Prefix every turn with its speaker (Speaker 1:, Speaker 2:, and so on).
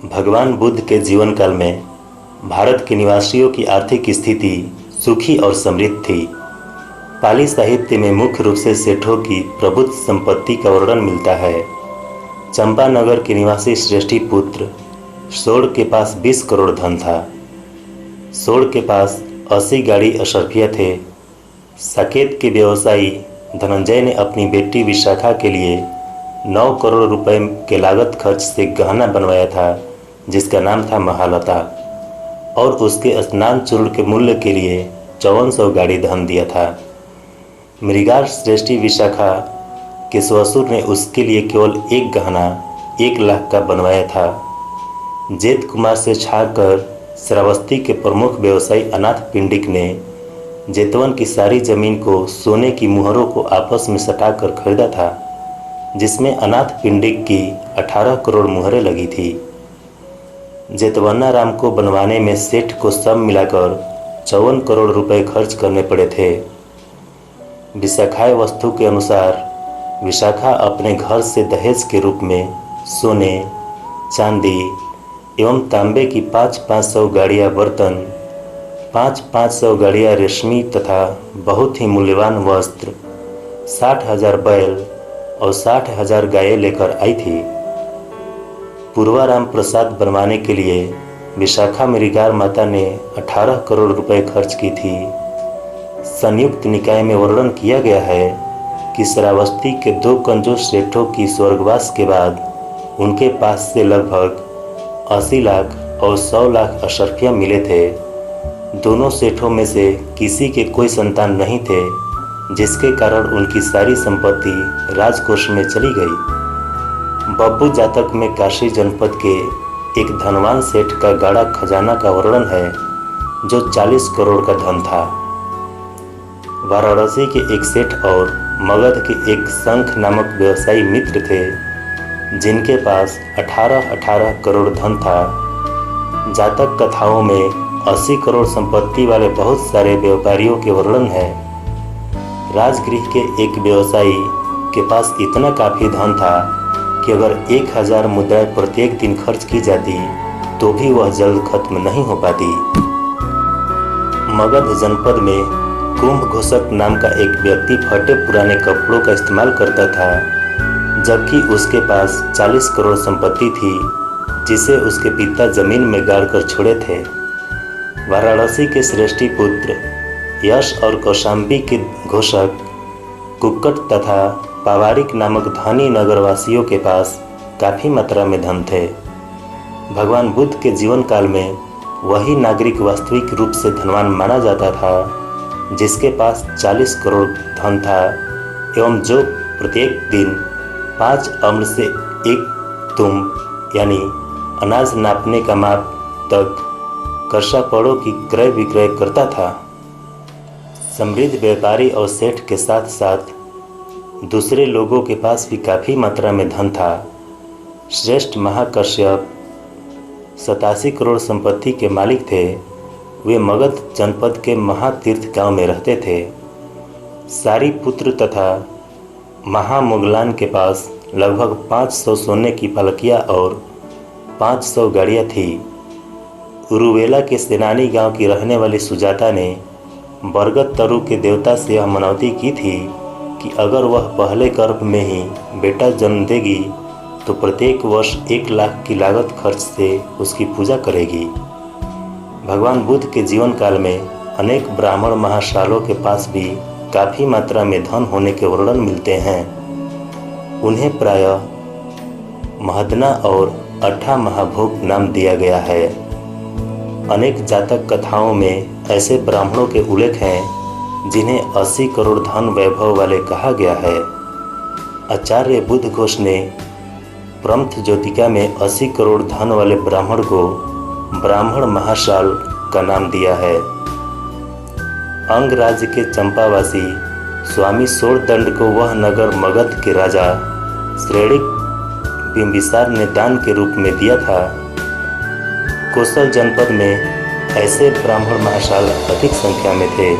Speaker 1: भगवान बुद्ध के जीवन काल में भारत के निवासियों की आर्थिक स्थिति सुखी और समृद्ध थी। पाली साहित्य में मुख्य रूप से सेठों की प्रभुत्व संपत्ति का वर्णन मिलता है। चंपानगर के निवासी श्रेष्ठी पुत्र सोड़ के पास 20 करोड़ धन था। सोड़ के पास 80 गाड़ी अशर्फिया थे। साकेत के व्यवसायी धनंजय ने अपनी बेटी विशाखा के लिए 9 करोड़ रुपए के लागत खर्च से गहना बनवाया था, जिसका नाम था महालता, और उसके स्नान चूर्ण के मूल्य के लिए 5400 गाड़ी धन दिया था। मृगार श्रेष्ठी विशाखा के ससुर ने उसके लिए केवल एक गहना 1 लाख का बनवाया था। जेत कुमार से छाकर श्रावस्ती के प्रमुख व्यवसायी अनाथ पिंडिक ने जेतवन की सारी जमीन को सोने की मुहरों को आपस में सटाकर खरीदा था, जिसमें अनाथ पिंडिक की 18 करोड़ मुहरें लगी थी। जेतवन्ना राम को बनवाने में सेठ को सब मिलाकर 54 करोड़ रुपए खर्च करने पड़े थे। विशाखाय वस्तु के अनुसार विशाखा अपने घर से दहेज के रूप में सोने, चांदी एवं तांबे की 500 गाड़ियाँ बर्तन, 500 गाड़ियाँ रेशमी तथा बहुत ही मूल्यवान वस्त्र, 60,000 बैल और 60,000 गायें लेकर आई थी। पूर्वाराम प्रसाद बनवाने के लिए विशाखा मृगार माता ने 18 करोड़ रुपए खर्च की थी। संयुक्त निकाय में वर्णन किया गया है कि श्रावस्ती के 2 कंजूस सेठों की स्वर्गवास के बाद उनके पास से लगभग 80 लाख और 100 लाख अशर्फिया मिले थे। दोनों सेठों में से किसी के कोई संतान नहीं थे, जिसके कारण उनकी सारी संपत्ति राजकोष में चली गई। बब्बू जातक में काशी जनपद के एक धनवान सेठ का गाढ़ा खजाना का वर्णन है, जो 40 करोड़ का धन था। वाराणसी के एक सेठ और मगध के एक शंख नामक व्यवसायी मित्र थे, जिनके पास 18 करोड़ धन था। जातक कथाओं में 80 करोड़ संपत्ति वाले बहुत सारे व्यापारियों के वर्णन है। राजगृह के एक व्यवसायी के पास इतना काफी धन था कि अगर 1000 मुद्राएं प्रत्येक दिन खर्च की जाती तो भी वह जल्द खत्म नहीं हो पाती। मगध जनपद में कुंभ घोषक नाम का एक व्यक्ति फटे पुराने कपड़ों का इस्तेमाल करता था, जबकि उसके पास 40 करोड़ संपत्ति थी, जिसे उसके पिता जमीन में गाड़कर छोड़े थे। वाराणसी के श्रेष्ठी पुत्र यश और कौशाम्बी के घोषक कुक्कट तथा पावारिक नामक धनी नगरवासियों के पास काफ़ी मात्रा में धन थे। भगवान बुद्ध के जीवन काल में वही नागरिक वास्तविक रूप से धनवान माना जाता था, जिसके पास 40 करोड़ धन था एवं जो प्रत्येक दिन 5 अम्ल से 1 तुम यानी अनाज नापने का माप तक कर्षापड़ों की क्रय विक्रय करता था। समृद्ध व्यापारी और सेठ के साथ साथ दूसरे लोगों के पास भी काफ़ी मात्रा में धन था। श्रेष्ठ महाकश्यप 87 करोड़ संपत्ति के मालिक थे। वे मगध जनपद के महातीर्थ गांव में रहते थे। सारी पुत्र तथा महामुगलान के पास लगभग 500 सोने की पालकियाँ और 500 गाड़ियाँ थी। उरुवेला के सेनानी गांव की रहने वाली सुजाता ने बरगद तरु के देवता से यह मनौती की थी कि अगर वह पहले गर्भ में ही बेटा जन्म देगी तो प्रत्येक वर्ष 1 लाख की लागत खर्च से उसकी पूजा करेगी। भगवान बुद्ध के जीवन काल में अनेक ब्राह्मण महाशालों के पास भी काफ़ी मात्रा में धन होने के वर्णन मिलते हैं। उन्हें प्रायः महदना और 8 महाभोग नाम दिया गया है। अनेक जातक कथाओं में ऐसे ब्राह्मणों के उल्लेख हैं जिन्हें 80 करोड़ धन वैभव वाले कहा गया है। आचार्य बुद्ध घोष ने प्रमथ ज्योतिका में 80 करोड़ धन वाले ब्राह्मण को ब्राह्मण महाशाल का नाम दिया है। अंग राज्य के चंपावासी स्वामी सोड़दंड को वह नगर मगध के राजा श्रेणिक बिंबिसार ने दान के रूप में दिया था। कोसल जनपद में ऐसे ब्राह्मण महाशाल अधिक संख्या में थे।